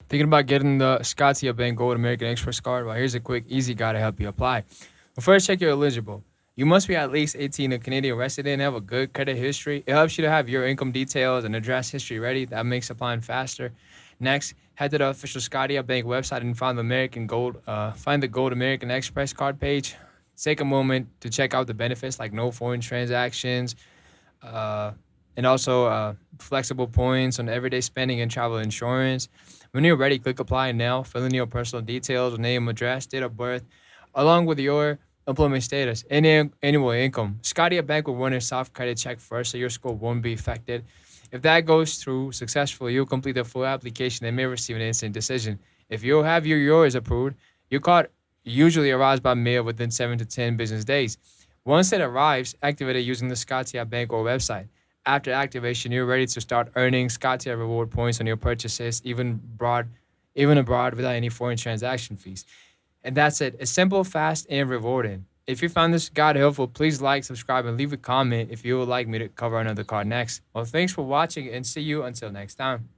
Thinking about getting the Scotiabank Gold American Express card? Well, here's a quick, easy guide to help you apply. Well, first, check you're eligible. You must be at least 18, a Canadian resident, and have a good credit history. It helps you to have your income details and address history ready. That makes applying faster. Next, head to the official Scotiabank website and find the Gold American Express card page. Take a moment to check out the benefits like no foreign transactions, uh, and also flexible points on everyday spending and travel insurance. When you're ready, click apply now. Fill in your personal details, name, address, date of birth, along with your employment status and annual income. Scotia Bank will run a soft credit check first, so your score won't be affected. If that goes through successfully, you'll complete the full application and may receive an instant decision. If you have yours approved, your card usually arrives by mail within 7 to 10 business days. Once it arrives, activate it using the Scotia Bank or website. After activation, you're ready to start earning Scotia reward points on your purchases, even abroad without any foreign transaction fees. And that's it. It's simple, fast, and rewarding. If you found this guide helpful, please like, subscribe, and leave a comment if you would like me to cover another card next. Well, thanks for watching and see you until next time.